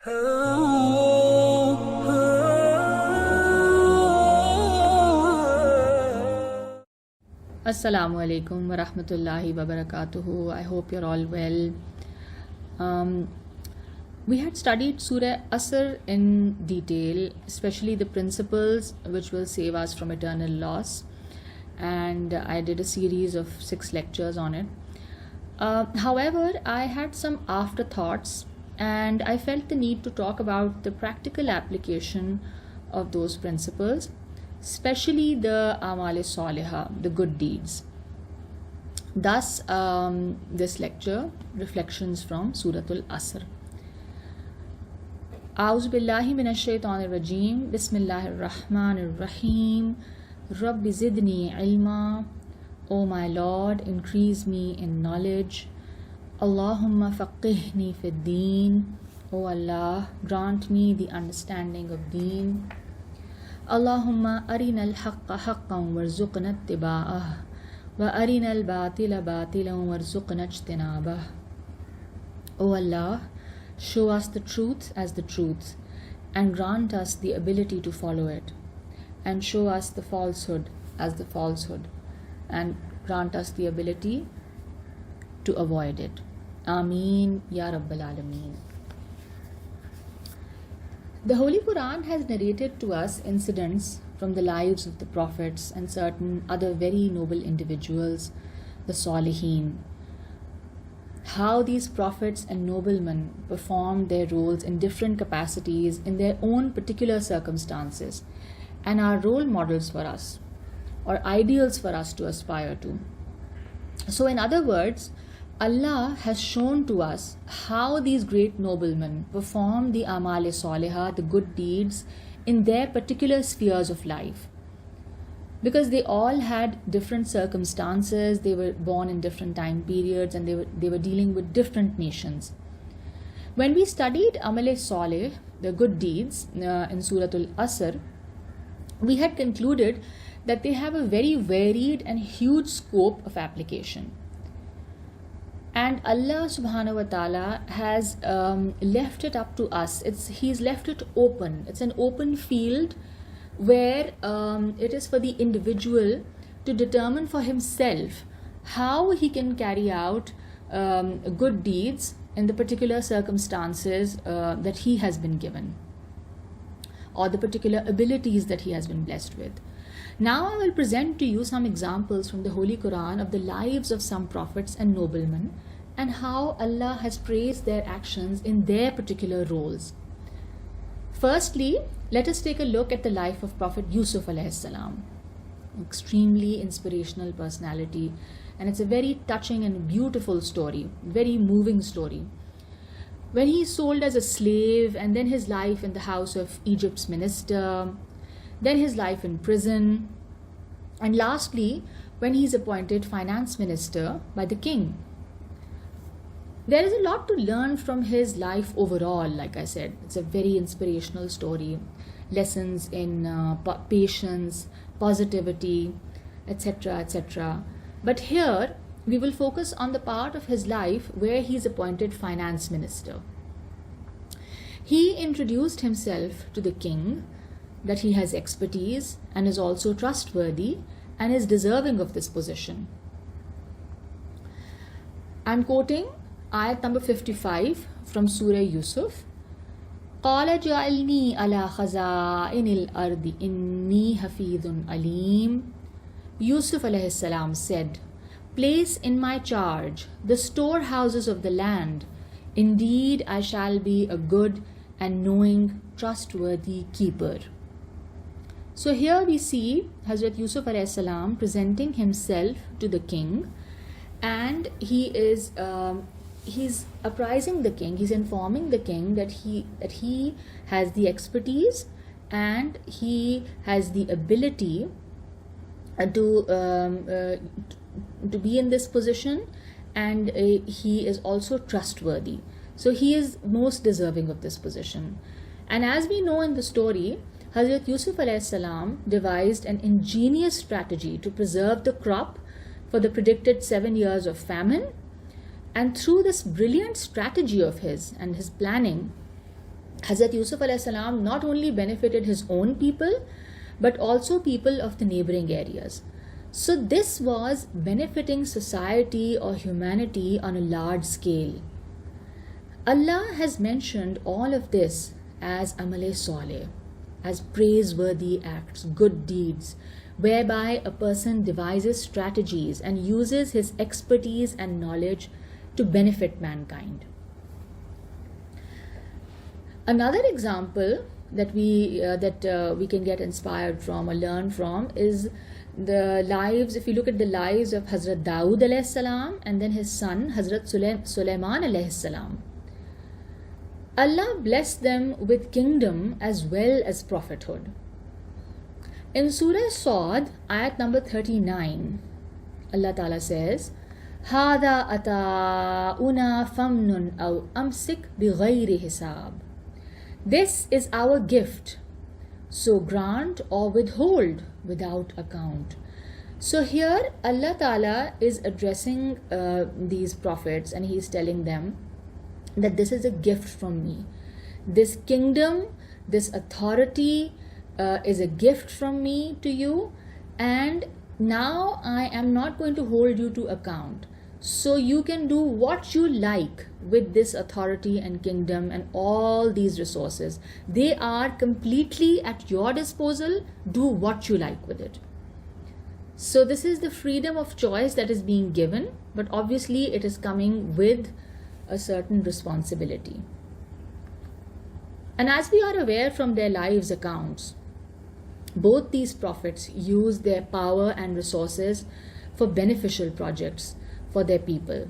Assalamu alaikum wa rahmatullahi wa barakatuhu. I hope you're all well. We had studied Surah Asr in detail, especially the principles which will save us from eternal loss. And I did a series of 6 lectures on it. However, I had some afterthoughts and I felt the need to talk about the practical application of those principles, especially the Amal Salihah, the good deeds. Thus, this lecture, Reflections from Suratul Asr. A'udhu billahi minash shaitanir rajeem. Bismillahir rahmanir rahim. Rabbi zidni ilma. O my Lord, increase me in knowledge. Allahumma faqihni fid deen. O Allah, grant me the understanding of deen. Allahumma arina al-haqqa haqqan warzuqna ittiba'ah wa arina al-batila batilan warzuqna ijtinabah. O Allah, show us the truth as the truth and grant us the ability to follow it, and show us the falsehood as the falsehood and grant us the ability to avoid it. Ameen Ya Rabbal Alameen. The Holy Quran has narrated to us incidents from the lives of the prophets and certain other very noble individuals, the Salihin. How these prophets and noblemen performed their roles in different capacities in their own particular circumstances and are role models for us or ideals for us to aspire to. So in other words, Allah has shown to us how these great noblemen performed the Amal-e Salihah, the good deeds, in their particular spheres of life. Because they all had different circumstances, they were born in different time periods, and they were dealing with different nations. When we studied Amal-e Salih, the good deeds, in Suratul Asr, we had concluded that they have a very varied and huge scope of application. And Allah subhanahu wa ta'ala has left it up to us. He's left it open. It's an open field where it is for the individual to determine for himself how he can carry out good deeds in the particular circumstances that he has been given, or the particular abilities that he has been blessed with. Now I will present to you some examples from the Holy Quran of the lives of some prophets and noblemen and how Allah has praised their actions in their particular roles. Firstly, let us take a look at the life of Prophet Yusuf alayhi salam. Extremely inspirational personality, and it's a very touching and beautiful story, very moving story. When he is sold as a slave, and then his life in the house of Egypt's minister, then his life in prison, and lastly, when he is appointed finance minister by the king. There is a lot to learn from his life overall. Like I said, it's a very inspirational story. Lessons in patience, positivity, etc., etc. But here, we will focus on the part of his life where he is appointed finance minister. He introduced himself to the king that he has expertise and is also trustworthy and is deserving of this position. I'm quoting ayat number 55 from Surah Yusuf. قَالَ جَعَلْنِي عَلَى خَزَائِنِ الْأَرْضِ إِنِّي حَفِيظٌ عَلِيمٌ. Yusuf alayhi salam said, "Place in my charge the storehouses of the land. Indeed, I shall be a good and knowing, trustworthy keeper." So here we see Hazrat Yusuf alayhi salam presenting himself to the king, and he's apprising the king, he's informing the king that he has the expertise and he has the ability to be in this position, and he is also trustworthy. So he is most deserving of this position. And as we know in the story, Hazrat Yusuf alayhi salam devised an ingenious strategy to preserve the crop for the predicted 7 years of famine. And through this brilliant strategy of his and his planning, Hazrat Yusuf alayhi salam not only benefited his own people, but also people of the neighboring areas. So this was benefiting society or humanity on a large scale. Allah has mentioned all of this as Amale Saleh, as praiseworthy acts, good deeds, whereby a person devises strategies and uses his expertise and knowledge to benefit mankind. Another example that we can get inspired from or learn from is the lives. If you look at the lives of Hazrat Dawood alayhi salam and then his son Hazrat Sulaiman alayhi salam, Allah blessed them with kingdom as well as prophethood. In Surah Sad, ayat number 39, Allah Ta'ala says, هَذَا أَتَاؤُنَا فَمْنٌ أَوْ أَمْسِكْ بِغَيْرِ حِسَابٍ. This is our gift, so grant or withhold without account. So here Allah Ta'ala is addressing these prophets, and He is telling them that this is a gift from me. This kingdom, this authority is a gift from me to you, and now I am not going to hold you to account. So you can do what you like with this authority and kingdom and all these resources. They are completely at your disposal. Do what you like with it. So this is the freedom of choice that is being given, but obviously it is coming with a certain responsibility. And as we are aware from their lives accounts, both these prophets used their power and resources for beneficial projects for their people.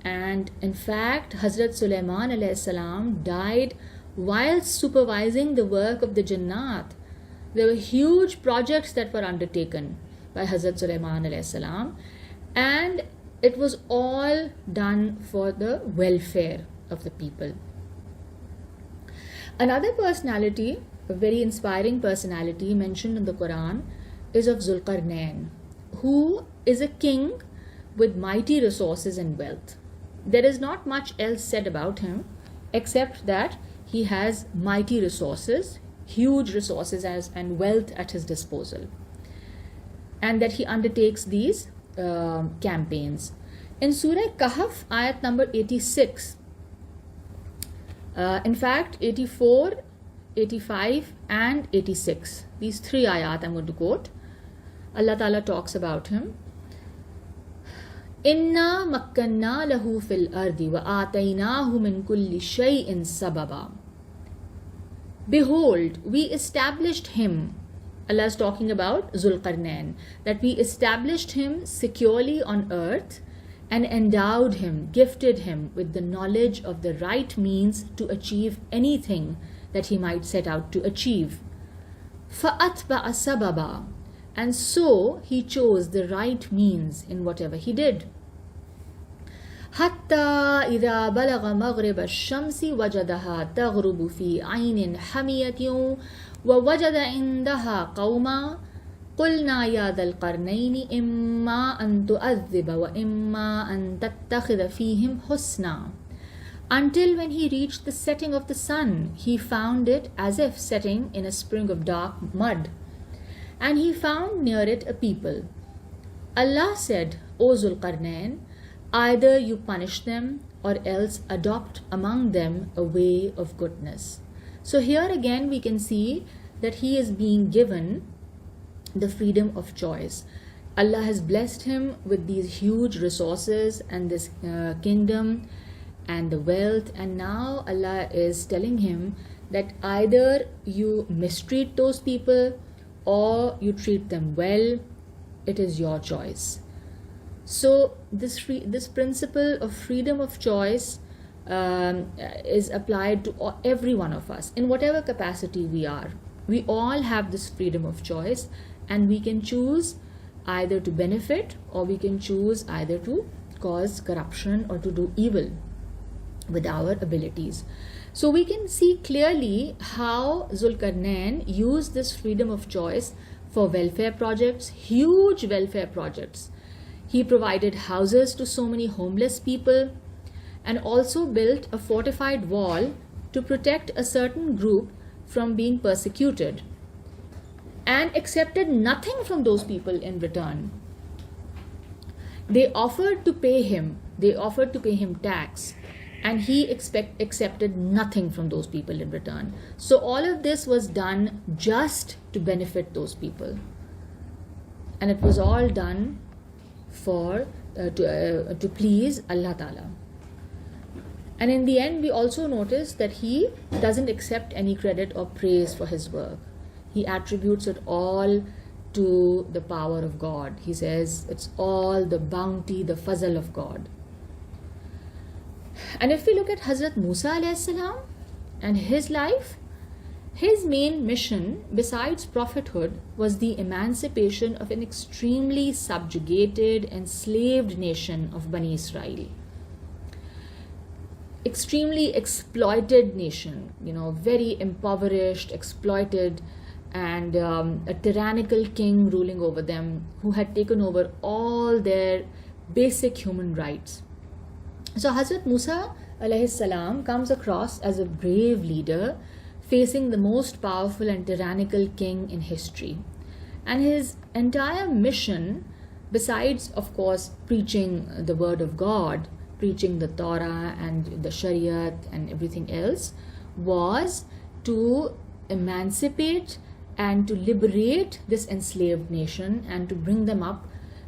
And in fact, Hazrat Sulaiman alayhi salam died while supervising the work of the Jannat. There were huge projects that were undertaken by Hazrat Sulaiman alayhi salam, and it was all done for the welfare of the people. Another personality, a very inspiring personality mentioned in the Quran, is of Zulqarnain, who is a king with mighty resources and wealth. There is not much else said about him except that he has mighty resources, huge resources and wealth at his disposal, and that he undertakes these campaigns. In Surah Kahf, ayat number 86, in fact 84, 85 and 86, these three ayat I'm going to quote, Allah Ta'ala talks about him. Inna makkanna lahu fil ardi wa atainahu min kulli shay'in sababa. Behold, we established him. Allah is talking about Zulqarnain, that we established him securely on earth and endowed him, gifted him with the knowledge of the right means to achieve anything that he might set out to achieve. فَأَتْبَعَ سَبَبًا. And so he chose the right means in whatever he did. حتى إذا بلغ مغرب الشمس وجدها تغرب في عين حمية ووجد عندها قوما قلنا يا ذا القرنين إما أن تؤذب وإما أن تتخذ فيهم حسنا. Until when he reached the setting of the sun, he found it as if setting in a spring of dark mud. And he found near it a people. Allah said, O Zulqarnain, either you punish them or else adopt among them a way of goodness. So here again we can see that he is being given the freedom of choice. Allah has blessed him with these huge resources and this kingdom and the wealth, and now Allah is telling him that either you mistreat those people or you treat them well. It is your choice. So this principle of freedom of choice is applied to every one of us in whatever capacity we are. We all have this freedom of choice, and we can choose either to benefit or we can choose either to cause corruption or to do evil with our abilities. So we can see clearly how Zulqarnain used this freedom of choice for welfare projects, huge welfare projects. He provided houses to so many homeless people and also built a fortified wall to protect a certain group from being persecuted and accepted nothing from those people in return. They offered to pay him tax, and he accepted nothing from those people in return. So all of this was done just to benefit those people, and it was all done for to please Allah Ta'ala. And in the end, we also notice that he doesn't accept any credit or praise for his work. He attributes it all to the power of God. He says it's all the bounty, the fazl of God. And if we look at Hazrat Musa alayhi salam and his life, his main mission besides prophethood was the emancipation of an extremely subjugated, enslaved nation of Bani Israel. Extremely exploited nation, very impoverished, exploited, and a tyrannical king ruling over them who had taken over all their basic human rights. So Hazrat Musa alayhi salam comes across as a brave leader facing the most powerful and tyrannical king in history. And his entire mission, besides of course preaching the word of God, preaching the Torah and the Shariat and everything else, was to emancipate and to liberate this enslaved nation and to bring them up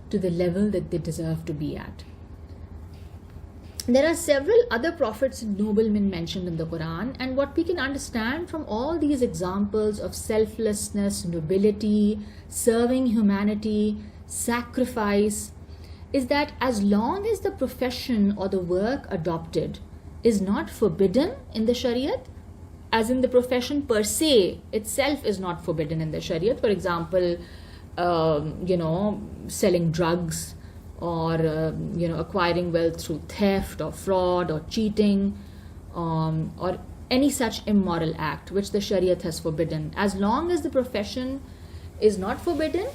to the level that they deserve to be at. There are several other prophets and noblemen mentioned in the Quran, and what we can understand from all these examples of selflessness, nobility, serving humanity, sacrifice, is that as long as the profession or the work adopted is not forbidden in the Shariat, as in the profession per se itself is not forbidden in the Shariat, for example, selling drugs, or acquiring wealth through theft or fraud or cheating, or any such immoral act which the Shariat has forbidden. As long as the profession is not forbidden,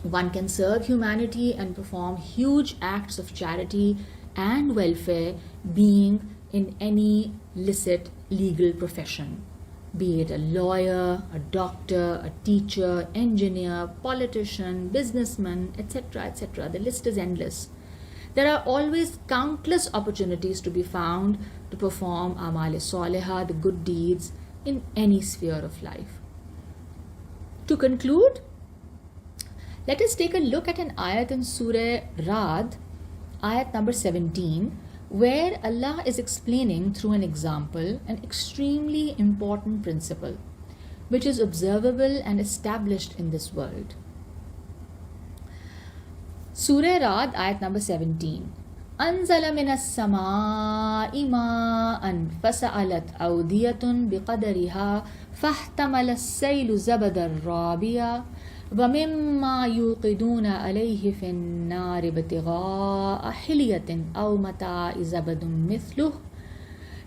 one can serve humanity and perform huge acts of charity and welfare, being in any licit legal profession, be it a lawyer, a doctor, a teacher, engineer, politician, businessman, etc., etc. The list is endless. There are always countless opportunities to be found to perform amal-e-salihah, the good deeds, in any sphere of life. To conclude, let us take a look at an ayat in Surah Ra'd, ayat number 17, where Allah is explaining through an example an extremely important principle which is observable and established in this world. Surah Ra'd, ayat number 17. أنزل من السماء ماء فسألت أودية بقدرها فاحتمل السيل زبدا رابيا ومما يوقدون عليه في النار ابتغاء حلية أو متاع زبد مثله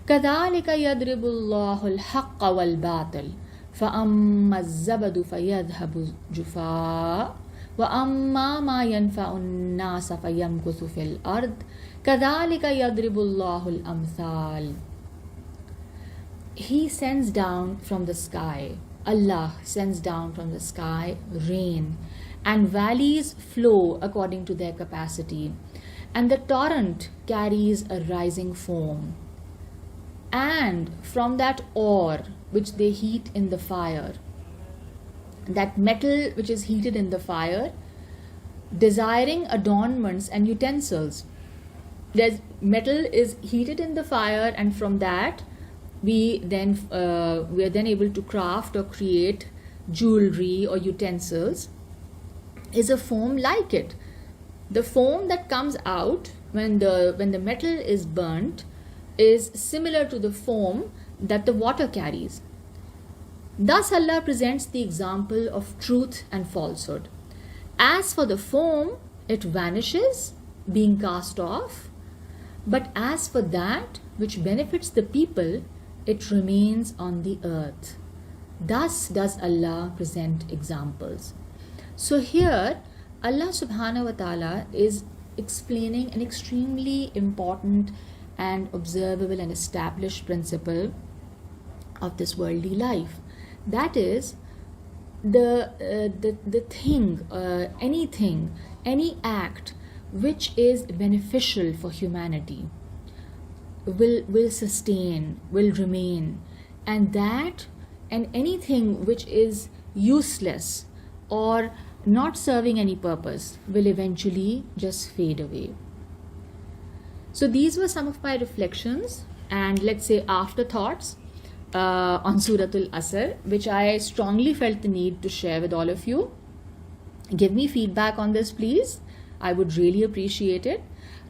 كذلك يضرب الله الحق والباطل فأما الزبد فيذهب جفاء وأما ما ينفع الناس فيمكث في الأرض كذلك يضرب الله الأمثال. He sends down from the sky, Allah sends down from the sky rain, and valleys flow according to their capacity, and the torrent carries a rising foam. And from that ore which they heat in the fire, that metal which is heated in the fire, desiring adornments and utensils. Metal is heated in the fire, and from that we are then able to craft or create jewelry or utensils, is a foam like it. The foam that comes out when the metal is burnt is similar to the foam that the water carries. Thus Allah presents the example of truth and falsehood. As for the foam, it vanishes, being cast off, but as for that which benefits the people, it remains on the earth. Thus does Allah present examples. So here Allah subhanahu wa ta'ala is explaining an extremely important and observable and established principle of this worldly life. That is, the thing, anything, any act which is beneficial for humanity will sustain, will remain, and anything which is useless or not serving any purpose will eventually just fade away. So these were some of my reflections and, let's say, afterthoughts on Suratul Asr, which I strongly felt the need to share with all of you. Give me feedback on this, please. I would really appreciate it.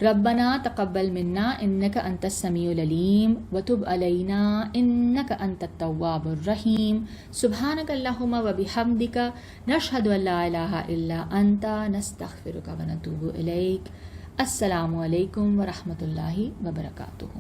ربنا تقبل منا إنك أنت السميع العليم وتب علينا إنك أنت التواب الرحيم سبحانك اللهم وبحمدك نشهد أن لا إله إلا أنت نستغفرك ونتوب إليك. السلام عليكم ورحمة الله وبركاته.